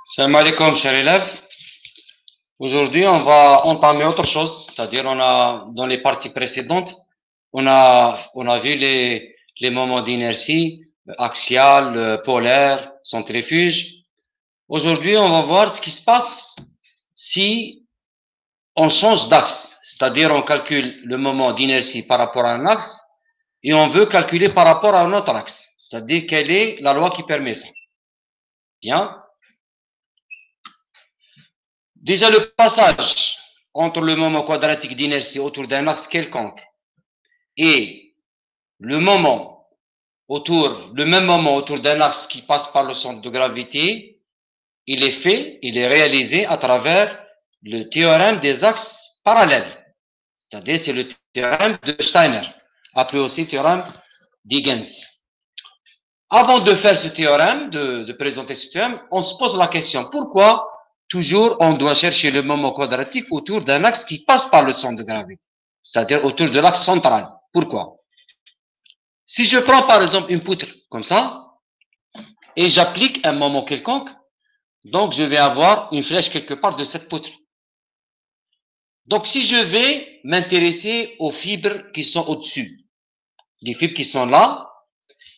Salam alaikum, chers élèves. Aujourd'hui, on va entamer autre chose, c'est-à-dire dans les parties précédentes, on a vu les moments d'inertie, axial, polaire, centrifuge. Aujourd'hui, on va voir ce qui se passe si on change d'axe, c'est-à-dire on calcule le moment d'inertie par rapport à un axe et on veut calculer par rapport à un autre axe, c'est-à-dire quelle est la loi qui permet ça. Bien. Déjà, le passage entre le moment quadratique d'inertie autour d'un axe quelconque et le même moment autour d'un axe qui passe par le centre de gravité, il est réalisé à travers le théorème des axes parallèles. C'est-à-dire, c'est le théorème de Steiner, appelé aussi théorème d'Higgs. Avant de faire ce théorème, de présenter ce théorème, on se pose la question, pourquoi toujours on doit chercher le moment quadratique autour d'un axe qui passe par le centre de gravité, c'est-à-dire autour de l'axe central. Pourquoi? Si je prends par exemple une poutre comme ça, et j'applique un moment quelconque, donc je vais avoir une flèche quelque part de cette poutre. Donc si je vais m'intéresser aux fibres qui sont au-dessus, les fibres qui sont là,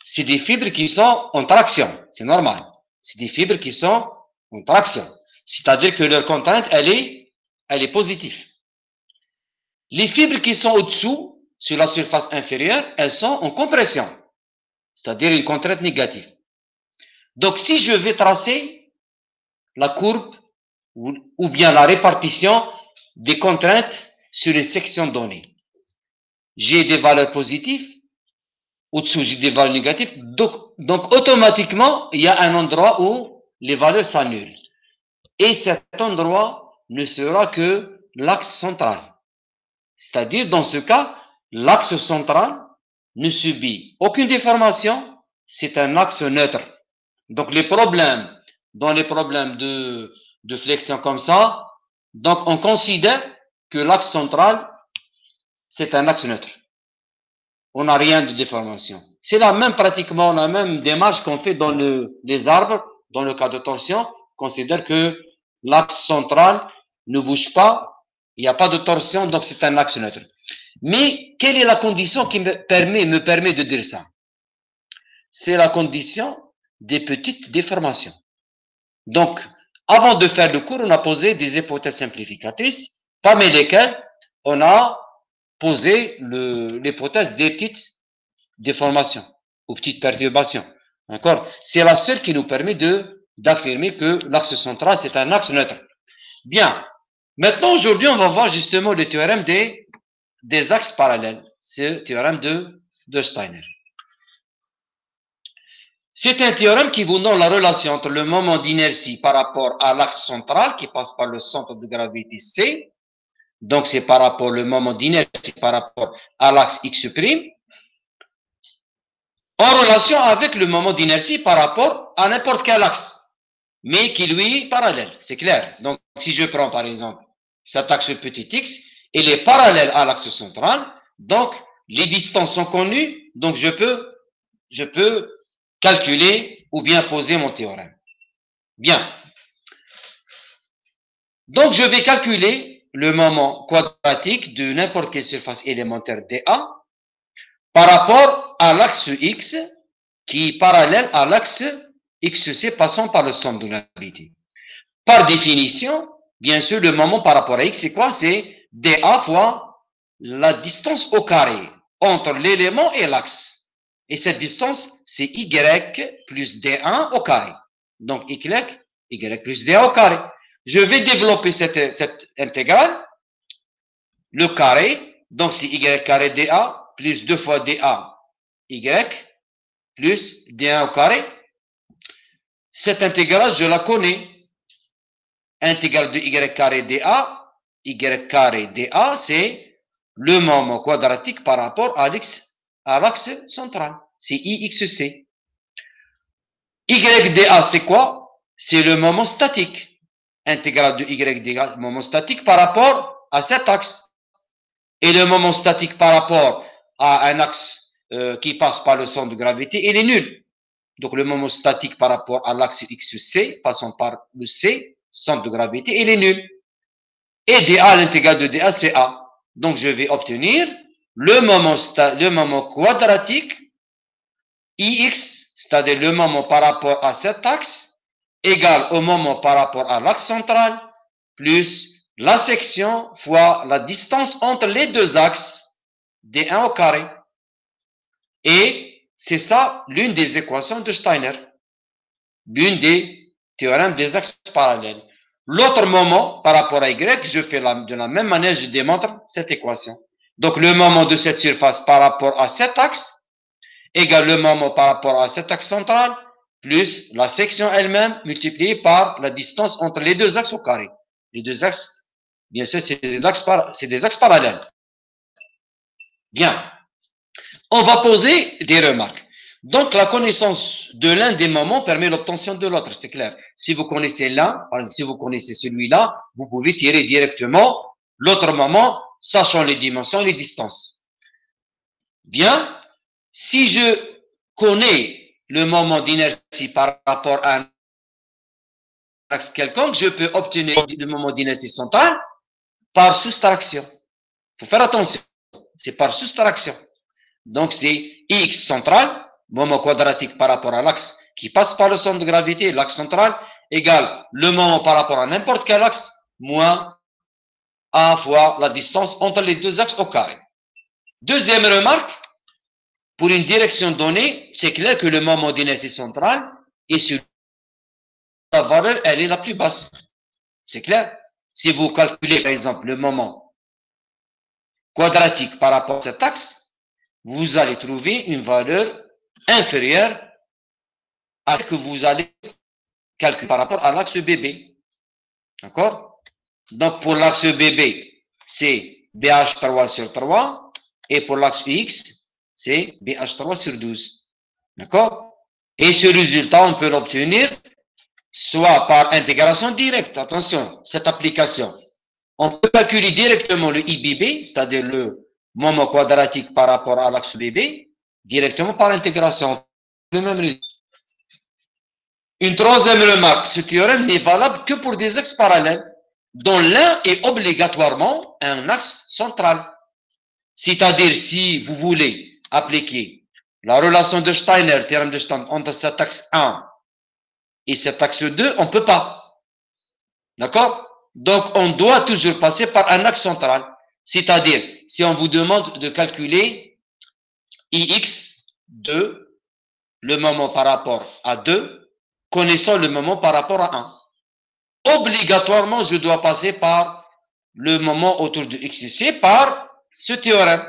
c'est des fibres qui sont en traction, c'est normal. C'est des fibres qui sont en traction. C'est-à-dire que leur contrainte, elle est positive. Les fibres qui sont au-dessous, sur la surface inférieure, elles sont en compression, c'est-à-dire une contrainte négative. Donc, si je vais tracer la courbe ou bien la répartition des contraintes sur une section donnée, j'ai des valeurs positives, au-dessous j'ai des valeurs négatives, donc automatiquement, il y a un endroit où les valeurs s'annulent. Et cet endroit ne sera que l'axe central. C'est-à-dire, dans ce cas, l'axe central ne subit aucune déformation, c'est un axe neutre. Donc, dans les problèmes de flexion comme ça, donc on considère que l'axe central, c'est un axe neutre. On n'a rien de déformation. C'est pratiquement la même démarche qu'on fait dans les arbres, dans le cas de torsion, considère que l'axe central ne bouge pas, il n'y a pas de torsion, donc c'est un axe neutre. Mais quelle est la condition qui me permet de dire ça? C'est la condition des petites déformations. Donc, avant de faire le cours, on a posé des hypothèses simplificatrices, parmi lesquelles on a posé l'hypothèse des petites déformations ou petites perturbations. D'accord? C'est la seule qui nous permet d'affirmer que l'axe central, c'est un axe neutre. Bien. Maintenant, aujourd'hui, on va voir justement le théorème des axes parallèles. C'est le théorème de Steiner. C'est un théorème qui vous donne la relation entre le moment d'inertie par rapport à l'axe central qui passe par le centre de gravité C. Donc, c'est par rapport au moment d'inertie par rapport à l'axe X', en relation avec le moment d'inertie par rapport à n'importe quel axe, mais qui lui est parallèle, c'est clair. Donc, si je prends par exemple cet axe petit x, il est parallèle à l'axe central, donc les distances sont connues, donc je peux calculer ou bien poser mon théorème. Bien. Donc, je vais calculer le moment quadratique de n'importe quelle surface élémentaire dA par rapport à l'axe X qui est parallèle à l'axe XC passant par le centre de gravité. Par définition, bien sûr, le moment par rapport à X, c'est quoi? C'est dA fois la distance au carré entre l'élément et l'axe. Et cette distance, c'est Y plus D1 au carré. Donc, Y plus D1 au carré. Je vais développer cette intégrale, le carré, donc c'est Y carré dA plus 2 fois dA, Y plus D1 au carré. Cette intégrale, je la connais. Intégrale de Y carré dA, c'est le moment quadratique par rapport à l'axe central. C'est IXC. YDA, c'est quoi? C'est le moment statique. Intégrale de YDA, moment statique par rapport à cet axe. Et le moment statique par rapport à un axe qui passe par le centre de gravité, il est nul. Donc le moment statique par rapport à l'axe XC, passant par le C, centre de gravité, il est nul. Et dA à l'intégrale de dA, c'est A. Donc je vais obtenir le moment quadratique IX, c'est-à-dire le moment par rapport à cet axe, égal au moment par rapport à l'axe central, plus la section fois la distance entre les deux axes, D1 au carré. Et c'est ça l'une des équations de Steiner, l'une des théorèmes des axes parallèles. L'autre moment par rapport à Y, je fais de la même manière, je démontre cette équation. Donc le moment de cette surface par rapport à cet axe, égale le moment par rapport à cet axe central, plus la section elle-même multipliée par la distance entre les deux axes au carré. Les deux axes, bien sûr, c'est des axes parallèles. Bien. On va poser des remarques. Donc, la connaissance de l'un des moments permet l'obtention de l'autre, c'est clair. Si vous connaissez l'un, si vous connaissez celui-là, vous pouvez tirer directement l'autre moment, sachant les dimensions et les distances. Bien. Si je connais le moment d'inertie par rapport à un axe quelconque, je peux obtenir le moment d'inertie centrale par soustraction. Il faut faire attention, c'est par soustraction. Donc c'est X central, moment quadratique par rapport à l'axe qui passe par le centre de gravité, l'axe central, égale le moment par rapport à n'importe quel axe, moins A fois la distance entre les deux axes au carré. Deuxième remarque, pour une direction donnée, c'est clair que le moment d'inertie centrale est sur la valeur, elle est la plus basse. C'est clair? Si vous calculez, par exemple, le moment quadratique par rapport à cet axe, vous allez trouver une valeur inférieure à ce que vous allez calculer par rapport à l'axe BB. D'accord? Donc, pour l'axe BB, c'est BH3 sur 3, et pour l'axe X, c'est BH3 sur 12. D'accord? Et ce résultat, on peut l'obtenir soit par intégration directe. Attention, cette application. On peut calculer directement le IBB, c'est-à-dire le moment quadratique par rapport à l'axe BB, directement par intégration. Le même résultat. Une troisième remarque, ce théorème n'est valable que pour des axes parallèles, dont l'un est obligatoirement un axe central. C'est-à-dire, si vous voulez appliquer la relation de Steiner, théorème de Steiner, entre cet axe 1 et cet axe 2, on ne peut pas. D'accord? Donc, on doit toujours passer par un axe central. C'est-à-dire, si on vous demande de calculer IX2, le moment par rapport à 2, connaissant le moment par rapport à 1. Obligatoirement, je dois passer par le moment autour de XC par ce théorème.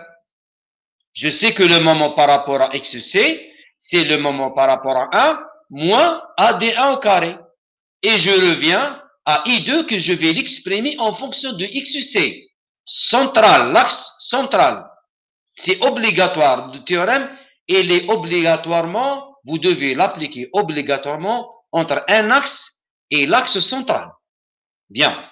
Je sais que le moment par rapport à XC, c'est le moment par rapport à 1 moins AD1 au carré. Et je reviens à I2 que je vais l'exprimer en fonction de XC. Central, l'axe central. C'est obligatoire. Le théorème, il est obligatoirement, vous devez l'appliquer obligatoirement entre un axe et l'axe central. Bien.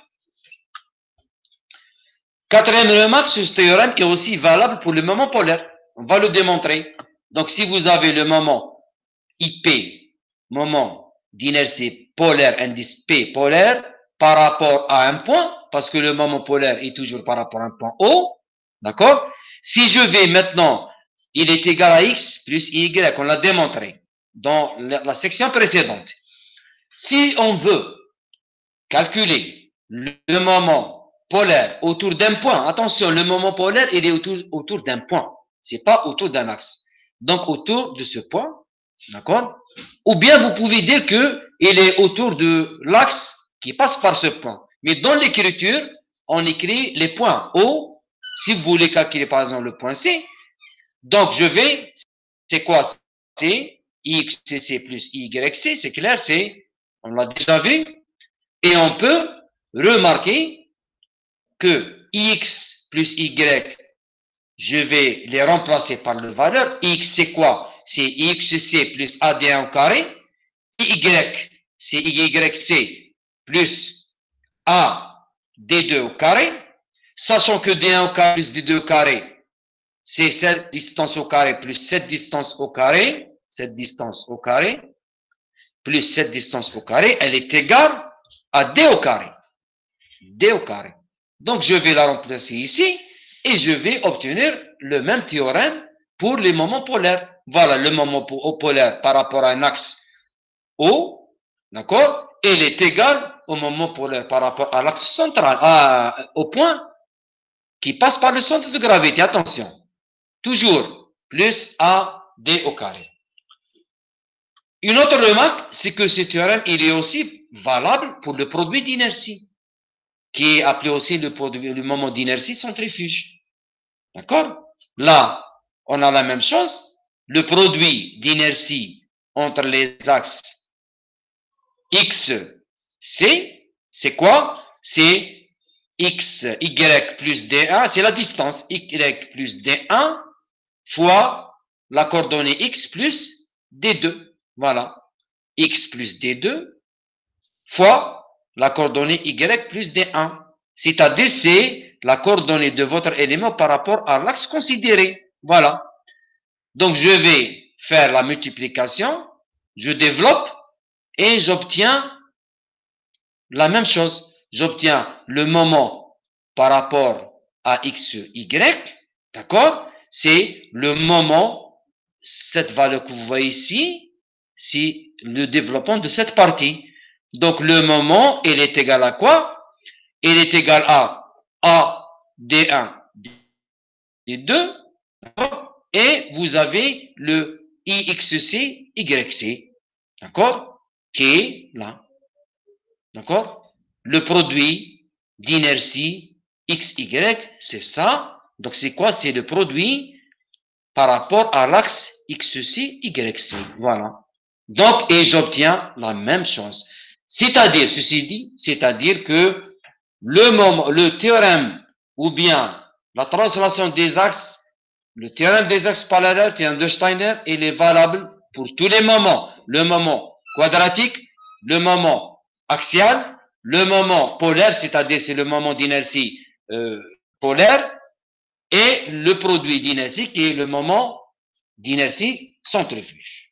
Quatrième remarque, ce théorème est aussi valable pour le moment polaire. On va le démontrer. Donc, si vous avez le moment IP, moment d'inertie polaire, indice P polaire, par rapport à un point, parce que le moment polaire est toujours par rapport à un point O, d'accord? Si je vais maintenant, il est égal à X plus Y, on l'a démontré dans la section précédente. Si on veut calculer le moment polaire autour d'un point, attention, le moment polaire, il est autour d'un point, c'est pas autour d'un axe. Donc, autour de ce point, d'accord? Ou bien vous pouvez dire que il est autour de l'axe qui passe par ce point. Mais dans l'écriture, on écrit les points O. Si vous voulez calculer par exemple le point C, donc je vais, c'est quoi? C'est XC plus YC, c'est clair, on l'a déjà vu. Et on peut remarquer que X plus Y, je vais les remplacer par le valeur. X c'est quoi? C'est XC plus AD1 au carré. Y, c'est YC plus AD2 au carré. Sachant que D1 au carré plus D2 au carré, c'est cette distance au carré plus cette distance au carré. Cette distance au carré. plus cette distance au carré, elle est égale à d au carré. D au carré. Donc, je vais la remplacer ici et je vais obtenir le même théorème pour les moments polaires. Voilà, le moment polaire par rapport à un axe O, d'accord? Il est égal au moment polaire par rapport à l'axe central, au point qui passe par le centre de gravité. Attention, toujours plus AD au carré. Une autre remarque, c'est que ce théorème, il est aussi valable pour le produit d'inertie, qui est appelé aussi le moment d'inertie centrifuge. D'accord? Là, on a la même chose. Le produit d'inertie entre les axes X, C, c'est quoi? C'est X, Y plus D1, c'est la distance Y plus D1 fois la coordonnée X plus D2. Voilà. X plus D2 fois la coordonnée Y plus D1. C'est-à-dire, c'est la coordonnée de votre élément par rapport à l'axe considéré. Voilà. Donc, je vais faire la multiplication, je développe et j'obtiens la même chose. J'obtiens le moment par rapport à x, y, d'accord? C'est le moment, cette valeur que vous voyez ici, c'est le développement de cette partie. Donc, le moment, il est égal à quoi? Il est égal à d1, d2, d'accord? Et vous avez le ixc, yc, d'accord? Qui est là. D'accord? Le produit d'inertie XY, c'est ça. Donc, c'est quoi? C'est le produit par rapport à l'axe XC, YC. Voilà. Donc, et j'obtiens la même chose. C'est-à-dire, ceci dit, c'est-à-dire que le théorème ou bien la translation des axes, le théorème des axes parallèles, théorème de Steiner, il est valable pour tous les moments. Le moment quadratique, le moment axial, le moment polaire, c'est-à-dire c'est le moment d'inertie polaire, et le produit d'inertie qui est le moment d'inertie centrifuge.